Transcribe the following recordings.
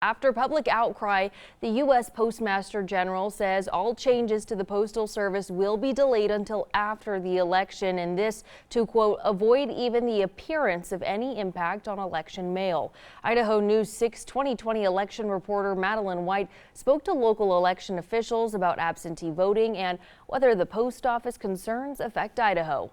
After public outcry, the U.S. Postmaster General says all changes to the Postal Service will be delayed until after the election, and this to, quote, avoid even the appearance of any impact on election mail. Idaho News 6 2020 election reporter Madeline White spoke to local election officials about absentee voting and whether the post office concerns affect Idaho.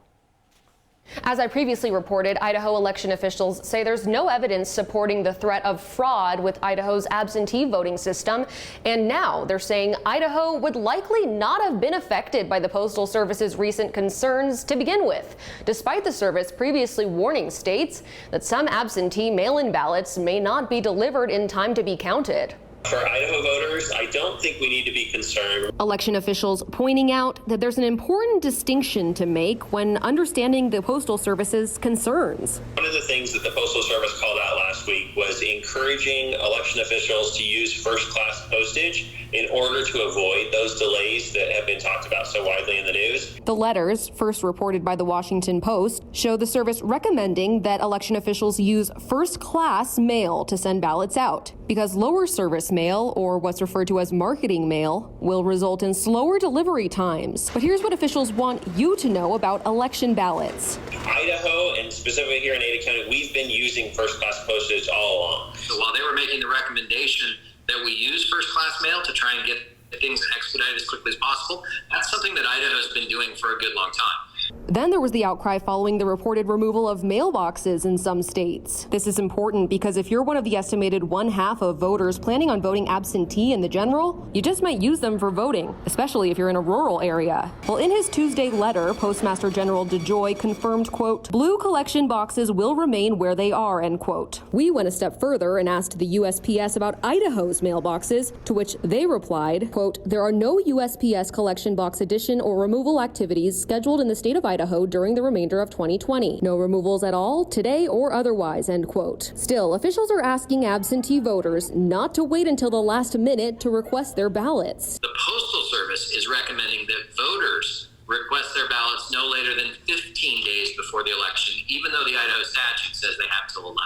As I previously reported, Idaho election officials say there's no evidence supporting the threat of fraud with Idaho's absentee voting system. And now they're saying Idaho would likely not have been affected by the Postal Service's recent concerns to begin with, despite the service previously warning states that some absentee mail-in ballots may not be delivered in time to be counted. For Idaho voters, I don't think we need to be concerned. Election officials pointing out that there's an important distinction to make when understanding the Postal Service's concerns. One of the things that the Postal Service called out last week was encouraging election officials to use first-class postage in order to avoid those delays that have been talked about so widely in the news. The letters, first reported by the Washington Post, show the service recommending that election officials use first-class mail to send ballots out because lower service mail, or what's referred to as marketing mail, will result in slower delivery times. But here's what officials want you to know about election ballots. Idaho, and specifically here in Ada County, we've been using first-class postage all along. So while they were making the recommendation that we use first-class mail to try and get things expedited as quickly as possible, that's something that Idaho has been doing for a good long time. Then there was the outcry following the reported removal of mailboxes in some states. This is important because if you're one of the estimated 1/2 of voters planning on voting absentee in the general, you just might use them for voting, especially if you're in a rural area. Well, in his Tuesday letter, Postmaster General DeJoy confirmed, quote, blue collection boxes will remain where they are, end quote. We went a step further and asked the USPS about Idaho's mailboxes, to which they replied, quote, there are no USPS collection box addition or removal activities scheduled in the state of Idaho during the remainder of 2020. No removals at all, today or otherwise, end quote. Still, officials are asking absentee voters not to wait until the last minute to request their ballots. The Postal Service is recommending that voters request their ballots no later than 15 days before the election, even though the Idaho statute says they have till 11.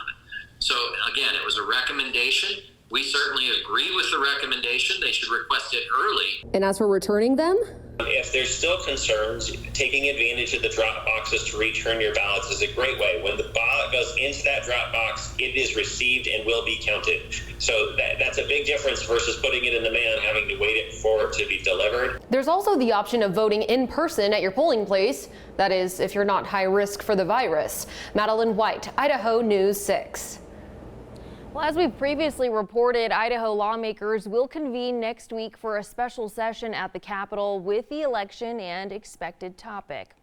So again, it was a recommendation. We certainly agree with the recommendation. They should request it early. And as for returning them? If there's still concerns, taking advantage of the drop boxes to return your ballots is a great way. When the ballot goes into that drop box, it is received and will be counted. So that's a big difference versus putting it in the mail and having to wait it for it to be delivered. There's also the option of voting in person at your polling place. That is, if you're not high risk for the virus. Madeline White, Idaho News 6. Well, as we previously reported, Idaho lawmakers will convene next week for a special session at the Capitol with the election and expected topic.